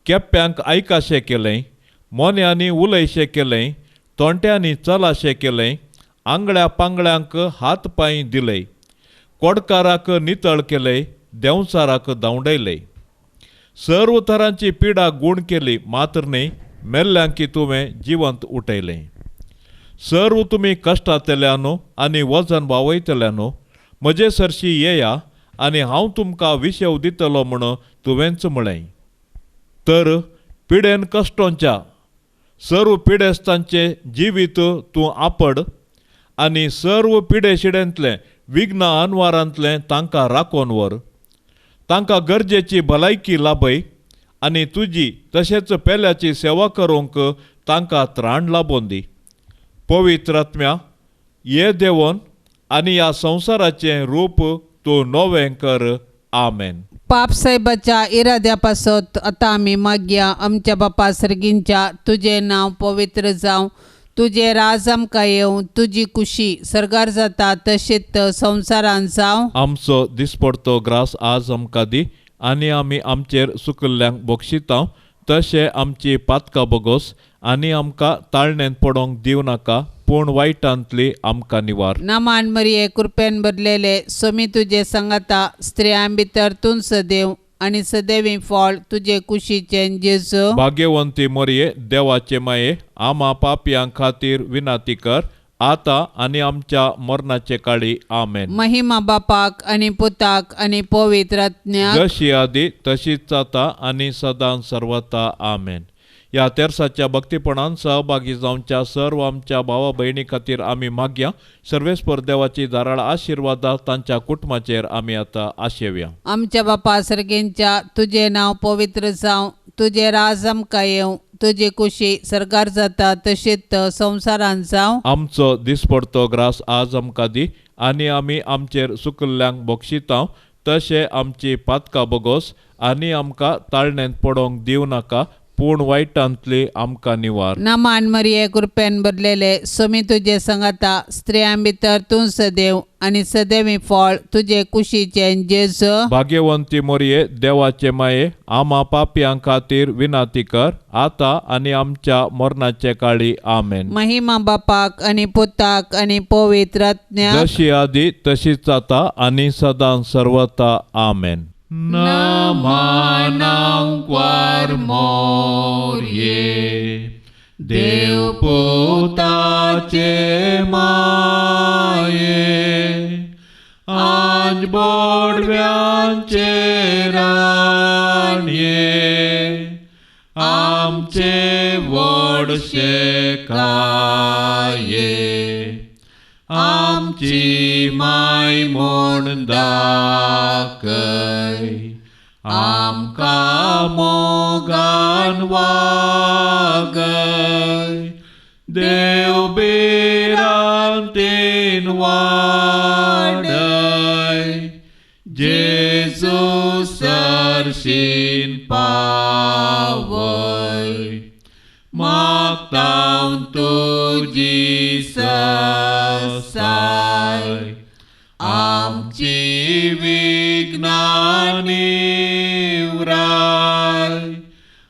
केप्यांक आयकाशें केलें, मोन्यांनी उलयशें केलें, तोंट्यांनी चलाशें केलें, आंगड्या पांगड्यांक हात पांय दिले, कोडकाराक नितळ केले, देंवचाराक धांवडयले. सर्व तरांची पिडा गूण केली, मात्र न्ही मेल्ल्यांकी तुवें जिवंत उठयलें. सर्व तुमी कश्टांतल्यानो आनी वजन वावयतल्यानो म्हजे सरशी येया आनी हांव तुमकां विशेव दितलो म्हूण तुवेंच म्हळें. तर पिडेन कश्टोंच्या सर्व पिडेस्तांचें जिवीत तूं आपड आनी सर्व पिडेशिडेंतलें विघ्न अनवारांतलें तांकां राखोन व्हर. तांकां गरजेची भलायकी लाभय आनी तुजी तशेंच पेल्याची सेवा करूंक तांकां त्राण लाबोवन दी. पवित्र आत्म्या, ये देवोन आनी ह्या संवसाराचें रूप तूं नवें कर. आमेन. पाप साहेबाच्या इराद्या पासत आता आमी मागया. आमच्या बापा सर्गींच्या, तुझे नांव पवित्र जावं, तुझे राज आमकां येवं, तुजी कुशी सर्गार जाता तशीच संवसारान जावं. आमचो दिसपडतो ग्रास आज आमकां दी, आनी आमी आमचेर चुकल्ल्यांक बक्षितांव, तशें आमची पातकां बोगोस, आनी आमकां ताळणेंत पडोंक दिव नाका, पूण वायटांतली आमकां निवार. नामान मरिये कृपेन भरलेले, सोमी तुजे संगाता, स्त्रियां भितर तूं सदैव, आनी सदैवी फळ तुजे कुशीचें जेजू. भाग्यवंती मरिये, देवाचे माये, आमा पापयां खातीर विनाती कर, आता आनी आमच्या मरणाचे काळी. आमेन. महिमा बापाक आनी पुताक आनी पवित्र आत्म्याक, जशी आदी तशीच आता आनी सदां सर्वता. आमेन. ह्या तेरसाच्या भक्तीपणान सहभागी जावच्या सर्व आमच्या भावा भयणी खातीर आमी मागया. सर्वेस्पर देवाची दाराळ आशिर्वादा तांच्या कुटुंबाचेर आमी आतां आशेवया. आमच्या बापा सर्गेंच्या, तुझे नांव पवित्र जावं, तुझे राज आमकां येवं, तुजी कुशी सर्गार जाता तशीच संवसारान जावं. आमचो दिसपडतो ग्रास आज आमकां दी, आनी आमी आमचेर चुकल्ल्यांक बक्षितांव, तशें आमची पातकां बोगोस, आनी आमकां ताळणेंत पडोंक दिव नाका, पूण वायटांतली आमकां निवार. नामान मरिये कृपेन भरलेले, सोमी तुजे संगाता, स्त्रियां भितर तूं सदैव, आनी सदैवी फळ तुजे कुशीचें जेजू. भाग्यवंती मरिये, देवाचे माये, आमा पापयां खातीर विनाती कर, आता आनी आमच्या मरणाचे काळी. आमेन. महिमा बापाक आनी पुताक आनी पवित्र आत्म्याक, जशी आदी तशीच आता आनी सदां सर्वता. आमेन. नामानांकवार मोरये, देव पुताचे माये, आज बोडव्यांचे राणये, आमचे वडशे काये, आमची माय म्हूण दाखय, आमकां मोगान वागय, देव बिरांतीन वाडय, जेजू सरशीन पावय, मागतां तुजी ससाय, आमची विघ्नां निवराय,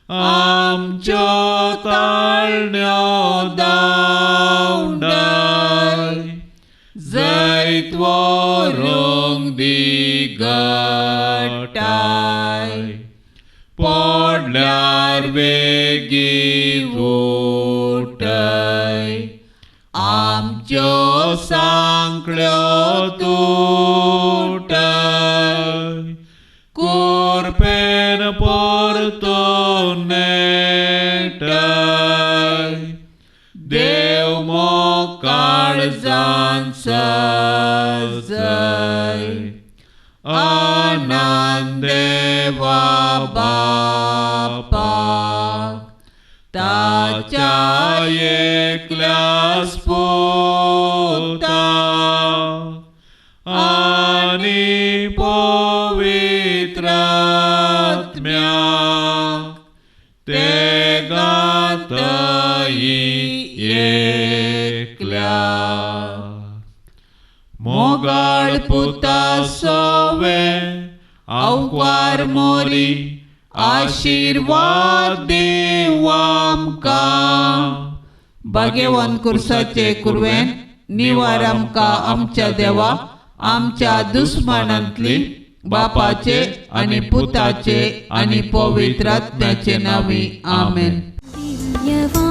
आमच्यो ताळण्यो दावडाय, जैत व्हरूंक दी गटाय, पडल्यार वेगी उठय, आमच्यो सांकळ्यो तुटय, कुरपेन परतून नेटय, देव मोकाळजान सजय, आनंद देवा बापाक, ताच्या एकल्याच पुताक, आनी पवित्र आत्म्याक, तेगातही एकल्या. मोगाळ पुता सोवे, आंकवार मोरी, आशीर्वाद देव आमकां. भाग्यवान कुर्साचे कुरवेन, निवार आमकां आमच्या देवा, आमच्या दुस्मनांतली, बापाचे आनी पुताचे आनी पवित्र आत्म्याचे नांवी. आमेन. दिव्यवाणी